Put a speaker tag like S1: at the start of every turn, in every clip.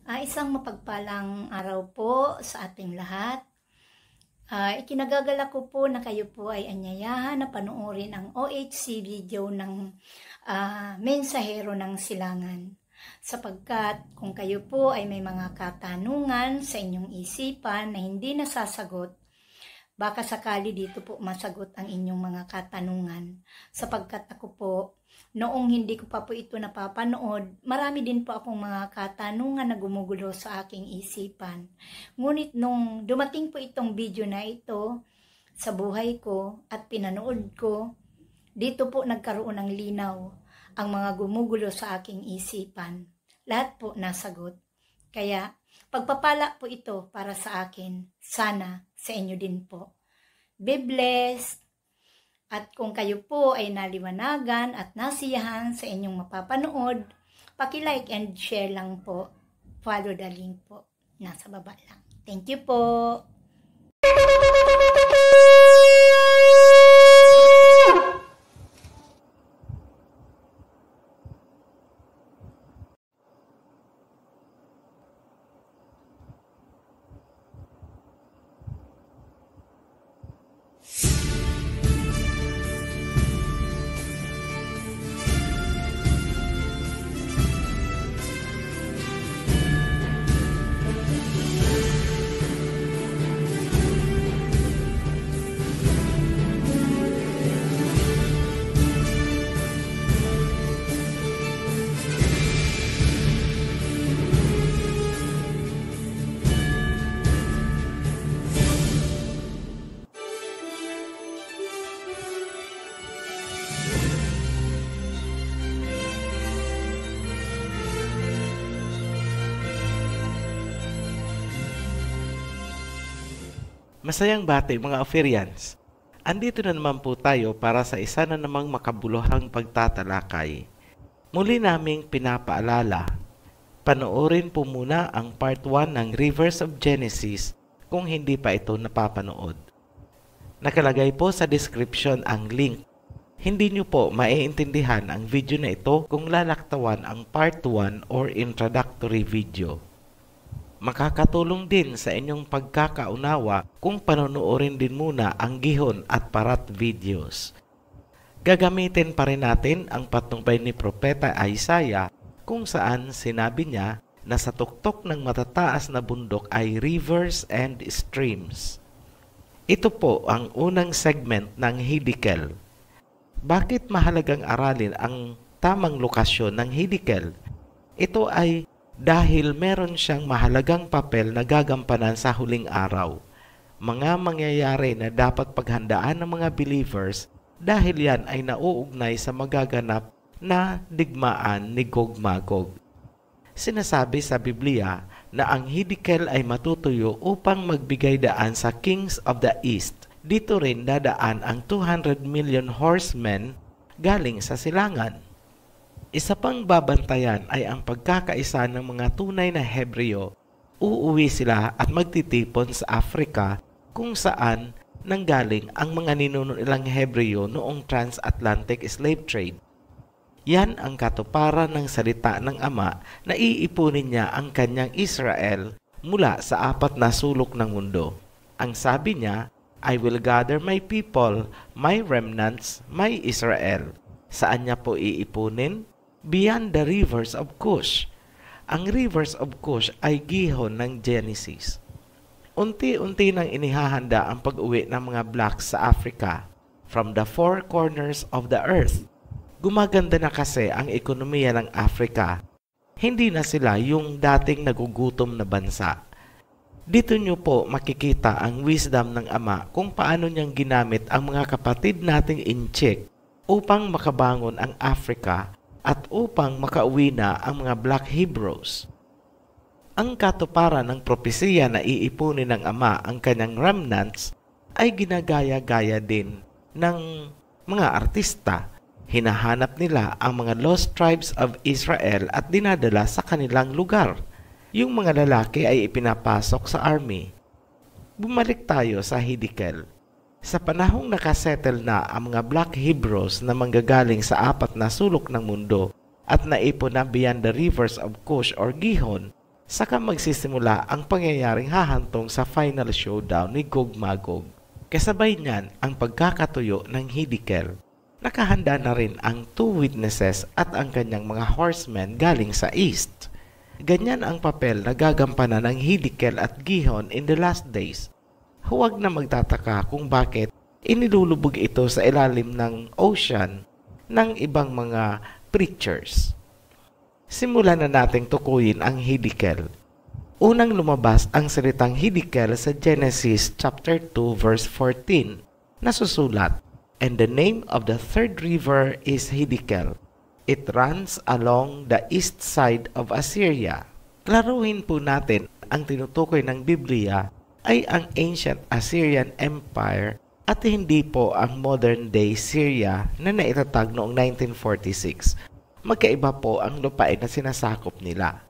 S1: Isang mapagpalang araw po sa ating lahat. Ikinagagalak ko po na kayo po ay anyayahan na panoorin ang OHC video ng Mensahero ng Silangan. Sapagkat kung kayo po ay may mga katanungan sa inyong isipan na hindi nasasagot, baka sakali dito po masagot ang inyong mga katanungan. Sapagkat ako po, noong hindi ko pa po ito napapanood, marami din po akong mga katanungan na gumugulo sa aking isipan. Ngunit nung dumating po itong video na ito sa buhay ko at pinanood ko, dito po nagkaroon ng linaw ang mga gumugulo sa aking isipan. Lahat po nasagot. Kaya pagpapala po ito para sa akin. Sana sa inyo din po. Be blessed! At kung kayo po ay naliwanagan at nasiyahan sa inyong mapapanood, paki-like and share lang po. Follow the link po. Nasa baba lang. Thank you po!
S2: Masayang bati mga Oferians. Andito na naman po tayo para sa isa na namang makabuluhang pagtatalakay. Muli naming pinapaalala, panoorin po muna ang part 1 ng Rivers of Genesis kung hindi pa ito napapanood. Nakalagay po sa description ang link. Hindi nyo po maiintindihan ang video na ito kung lalaktawan ang part 1 or introductory video. Makakatulong din sa inyong pagkakaunawa kung panonoorin din muna ang gihon at parat videos. Gagamitin pa rin natin ang patnubay ni Propeta Isaiah kung saan sinabi niya na sa tuktok ng matataas na bundok ay rivers and streams. Ito po ang unang segment ng Hiddekel. Bakit mahalagang aralin ang tamang lokasyon ng Hiddekel? Ito ay dahil meron siyang mahalagang papel na gagampanan sa huling araw. Mga mangyayari na dapat paghandaan ng mga believers dahil yan ay nauugnay sa magaganap na digmaan ni Gog-Magog. Sinasabi sa Biblia na ang Hiddekel ay matutuyo upang magbigay daan sa kings of the east. Dito rin dadaan ang 200 million horsemen galing sa silangan. Isa pang babantayan ay ang pagkakaisa ng mga tunay na Hebreo. Uuwi sila at magtitipon sa Afrika kung saan nanggaling ang mga ninuno nilang Hebreo noong transatlantic slave trade. Yan ang katuparan ng salita ng Ama na iipunin niya ang kanyang Israel mula sa 4 na sulok ng mundo. Ang sabi niya, I will gather my people, my remnants, my Israel. Saan niya po iipunin? Beyond the rivers of Cush. Ang rivers of Cush ay gihon ng Genesis. Unti-unti nang inihahanda ang pag-uwi ng mga blacks sa Africa from the 4 corners of the earth. Gumaganda na kasi ang ekonomiya ng Africa. Hindi na sila yung dating nagugutom na bansa. Dito nyo po makikita ang wisdom ng Ama kung paano niyang ginamit ang mga kapatid nating inchik upang makabangon ang Africa at upang makauwi na ang mga Black Hebrews. Ang katuparan ng propesiya na iipunin ng Ama ang kanyang remnants ay ginagaya-gaya din ng mga artista. Hinahanap nila ang mga lost tribes of Israel at dinadala sa kanilang lugar. Yung mga lalaki ay ipinapasok sa army. Bumalik tayo sa Hiddekel. Sa panahong nakasettle na ang mga Black Hebrews na manggagaling sa 4 na sulok ng mundo at naipon na beyond the rivers of Cush or Gihon, Saka magsisimula ang pangyayaring hahantong sa final showdown ni Gog-Magog. Kasabay niyan ang pagkakatuyo ng Hiddekel. Nakahanda na rin ang 2 witnesses at ang kanyang mga horsemen galing sa east. Ganyan ang papel na gagampanan ng Hiddekel at Gihon in the last days. Huwag na magtataka kung bakit inilulubog ito sa ilalim ng ocean ng ibang mga preachers. Simulan na nating tukuyin ang Hiddekel. Unang lumabas ang salitang Hiddekel sa Genesis chapter 2 verse 14 na susulat, "And the name of the third river is Hiddekel. It runs along the east side of Assyria." Klaruhin po natin ang tinutukoy ng Biblia ay ang ancient Assyrian Empire at hindi po ang modern day Syria na naitatag noong 1946. Magkaiba po ang lupain na sinasakop nila.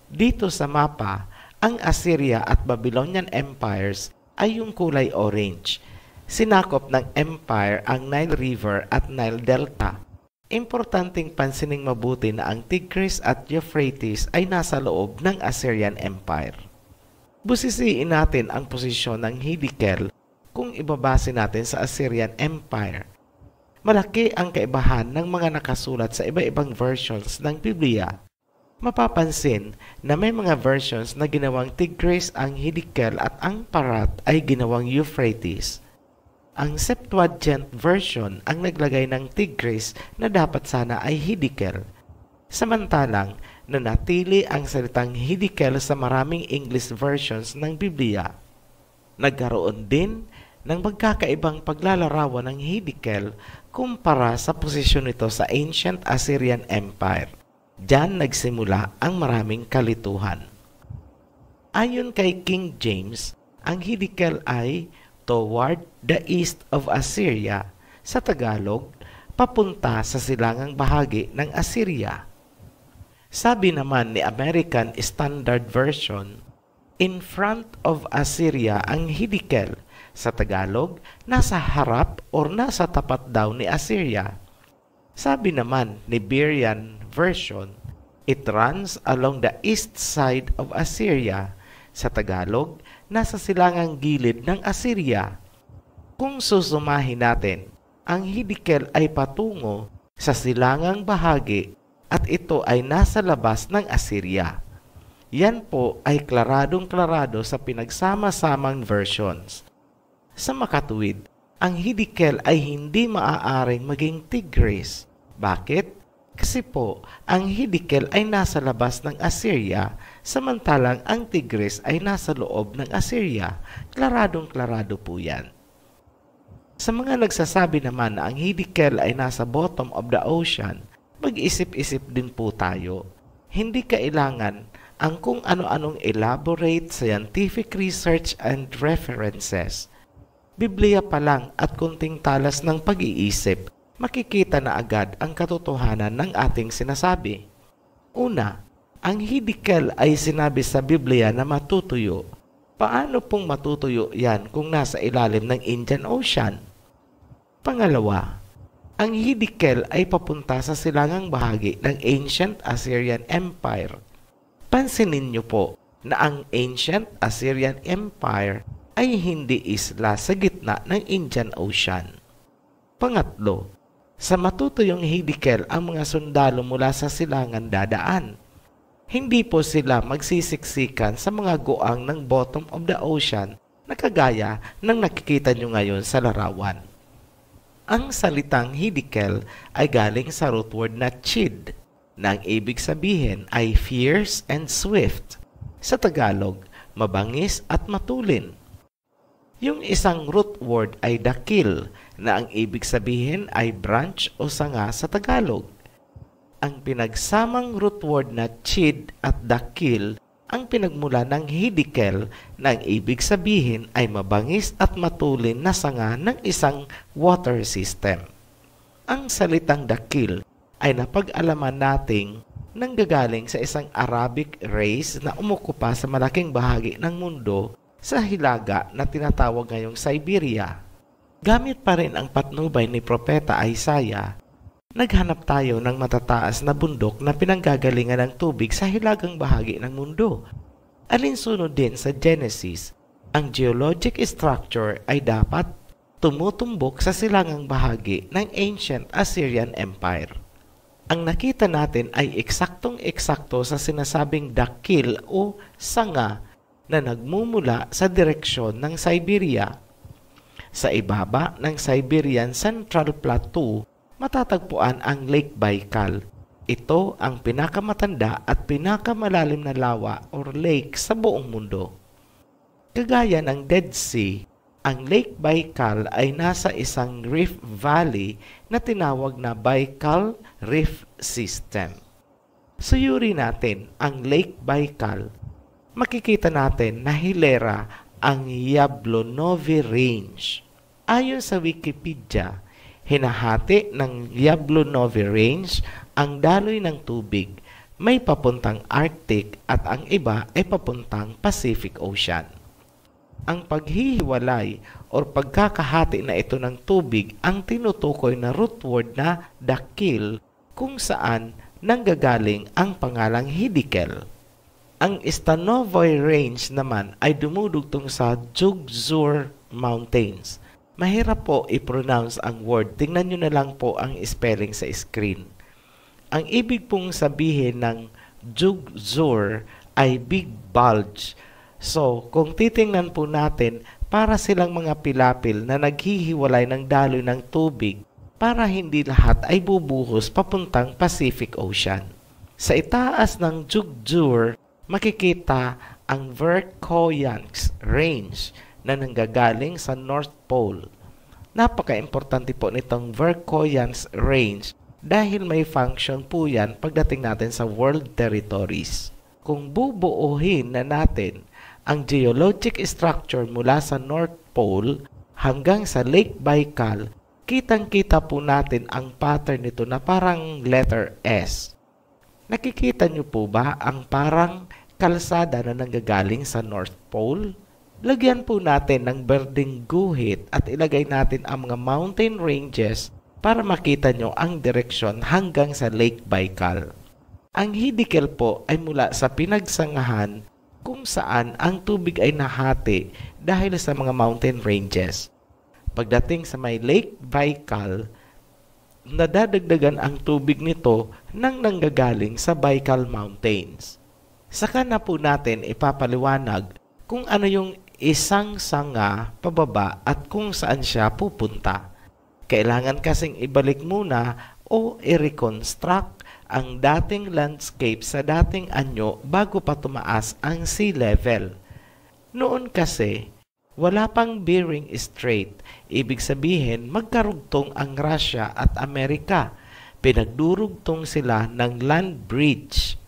S2: Dito sa mapa, ang Assyria at Babylonian empires ay yung kulay orange. Sinakop ng empire ang Nile River at Nile Delta. Importanteng pansining mabuti na ang Tigris at Euphrates ay nasa loob ng Assyrian Empire. Busisiin natin ang posisyon ng Hiddekel kung ibabase natin sa Assyrian Empire. Malaki ang kaibahan ng mga nakasulat sa iba-ibang versions ng Biblia. Mapapansin na may mga versions na ginawang Tigris ang Hiddekel at ang Parat ay ginawang Euphrates. Ang Septuagint version ang naglagay ng Tigris na dapat sana ay Hiddekel. Samantalang nanatili ang salitang Hiddekel sa maraming English versions ng Biblia. Nagkaroon din ng magkakaibang paglalarawan ng Hiddekel kumpara sa posisyon nito sa ancient Assyrian Empire. Diyan nagsimula ang maraming kalituhan. Ayon kay King James, ang Hiddekel ay toward the east of Assyria, sa Tagalog, papunta sa silangang bahagi ng Assyria. Sabi naman ni American Standard Version, in front of Assyria ang Hiddekel, sa Tagalog, nasa harap or nasa tapat daw ni Assyria. Sabi naman ni Berean Version, it runs along the east side of Assyria. Sa Tagalog, nasa silangang gilid ng Assyria. Kung susumahin natin, ang Hiddekel ay patungo sa silangang bahagi at ito ay nasa labas ng Assyria. Yan po ay klaradong-klarado sa pinagsama-samang versions. Sa makatuwid, ang Hiddekel ay hindi maaaring maging Tigris. Bakit? Kasi po, ang Hiddekel ay nasa labas ng Assyria, samantalang ang Tigris ay nasa loob ng Assyria. Klaradong-klarado po yan. Sa mga nagsasabi naman na ang Hiddekel ay nasa bottom of the ocean, mag-isip-isip din po tayo. Hindi kailangan ang kung ano-anong elaborate scientific research and references. Biblia pa lang at kunting talas ng pag-iisip, makikita na agad ang katotohanan ng ating sinasabi. Una, ang Hiddekel ay sinabi sa Biblia na matutuyo. Paano pong matutuyo yan kung nasa ilalim ng Indian Ocean? Pangalawa, ang Hiddekel ay papunta sa silangang bahagi ng ancient Assyrian Empire. Pansinin niyo po na ang ancient Assyrian Empire ay hindi isla sa gitna ng Indian Ocean. Pangatlo, sa matutuyong Hiddekel ang mga sundalo mula sa silangan dadaan. Hindi po sila magsisiksikan sa mga goang ng bottom of the ocean na kagaya ng nakikita nyo ngayon sa larawan. Ang salitang Hiddekel ay galing sa root word na chid, na ang ibig sabihin ay fierce and swift. Sa Tagalog, mabangis at matulin. Yung isang root word ay dakil, na ang ibig sabihin ay branch o sanga sa Tagalog. Ang pinagsamang root word na chid at dakil ang pinagmula ng Hiddekel na ang ibig sabihin ay mabangis at matulin na sanga ng isang water system. Ang salitang dakil ay napag-alaman nating nanggagaling sa isang Arabic race na umukupa sa malaking bahagi ng mundo sa hilaga na tinatawag ngayong Siberia. Gamit pa rin ang patnubay ni Propeta Isaiah, Naghanap tayo ng matataas na bundok na pinanggagalingan ng tubig sa hilagang bahagi ng mundo. Alinsunod din sa Genesis, ang geologic structure ay dapat tumutumbok sa silangang bahagi ng ancient Assyrian Empire. Ang nakita natin ay eksaktong-eksakto sa sinasabing dakil o sanga na nagmumula sa direksyon ng Siberia. Sa ibaba ng Siberian Central Plateau, matatagpuan ang Lake Baikal. Ito ang pinakamatanda at pinakamalalim na lawa or lake sa buong mundo. Kagaya ng Dead Sea, ang Lake Baikal ay nasa isang rift valley na tinawag na Baikal Rift System. Suyuri natin ang Lake Baikal. Makikita natin na hilera ang Yablunovy Range. Ayon sa Wikipedia, hinahati ng Yablunovy Range ang daloy ng tubig. May papuntang Arctic at ang iba ay papuntang Pacific Ocean. Ang paghihiwalay o pagkakahati na ito ng tubig ang tinutukoy na root word na dakil kung saan nanggagaling ang pangalang Hiddekel. Ang Stanovoy Range naman ay dumudugtong sa Jugzur Mountains. Mahirap po i-pronounce ang word. Tingnan nyo na lang po ang spelling sa screen. Ang ibig pong sabihin ng Jugzur ay big bulge. So, kung titingnan po natin, para silang mga pilapil na naghihiwalay ng daloy ng tubig para hindi lahat ay bubuhos papuntang Pacific Ocean. Sa itaas ng Jugzur, makikita ang Verkhoyansk Range na nanggagaling sa North Pole. Napaka-importante po nitong Verkhoyansk Range dahil may function po yan pagdating natin sa world territories. Kung bubuuhin na natin ang geologic structure mula sa North Pole hanggang sa Lake Baikal, kitang-kita po natin ang pattern nito na parang letter S. Nakikita niyo po ba ang parang kalsada na nanggagaling sa North Pole? Lagyan po natin ng berdeng guhit at ilagay natin ang mga mountain ranges para makita nyo ang direksyon hanggang sa Lake Baikal. Ang Hiddekel po ay mula sa pinagsangahan kung saan ang tubig ay nahati dahil sa mga mountain ranges. Pagdating sa may Lake Baikal, nadadagdagan ang tubig nito nang nanggagaling sa Baikal Mountains. Saka na po natin ipapaliwanag kung ano yung isang sanga pababa at kung saan siya pupunta. Kailangan kasing ibalik muna o i-reconstruct ang dating landscape sa dating anyo bago pa tumaas ang sea level. Noon kasi, wala pang Bering Strait. Ibig sabihin, magkarugtong ang Russia at Amerika. Pinagdurugtong sila ng land bridge.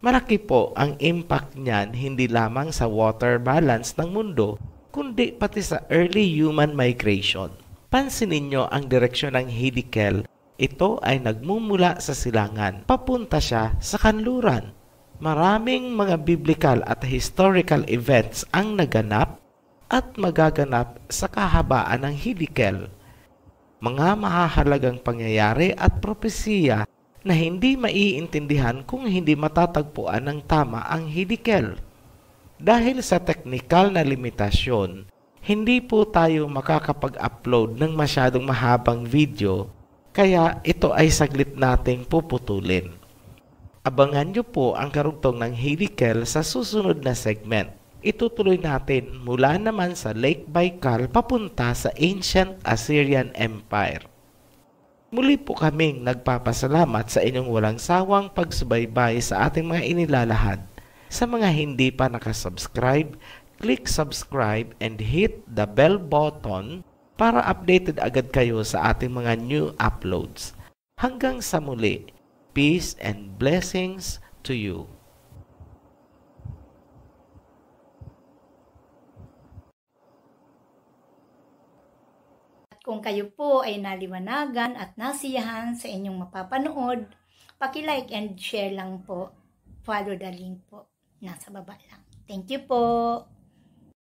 S2: Malaki po ang impact niyan hindi lamang sa water balance ng mundo, kundi pati sa early human migration. Pansinin niyo ang direksyon ng Hiddekel. Ito ay nagmumula sa silangan. Papunta siya sa kanluran. Maraming mga biblical at historical events ang naganap at magaganap sa kahabaan ng Hiddekel. Mga mahahalagang pangyayari at propesiya na hindi maiintindihan kung hindi matatagpuan ng tama ang Hiddekel. Dahil sa teknikal na limitasyon, hindi po tayo makakapag-upload ng masyadong mahabang video, kaya ito ay saglit nating puputulin. Abangan nyo po ang karugtong ng Hiddekel sa susunod na segment. Itutuloy natin mula naman sa Lake Baikal papunta sa Ancient Assyrian Empire. Muli po kaming nagpapasalamat sa inyong walang sawang pagsubaybay sa ating mga inilalahad. Sa mga hindi pa nakasubscribe, click subscribe and hit the bell button para updated agad kayo sa ating mga new uploads. Hanggang sa muli, peace and blessings to you.
S1: At kung kayo po ay naliwanagan at nasiyahan sa inyong mapapanood, paki-like and share lang po. Follow the link po. Nasa baba lang. Thank you po.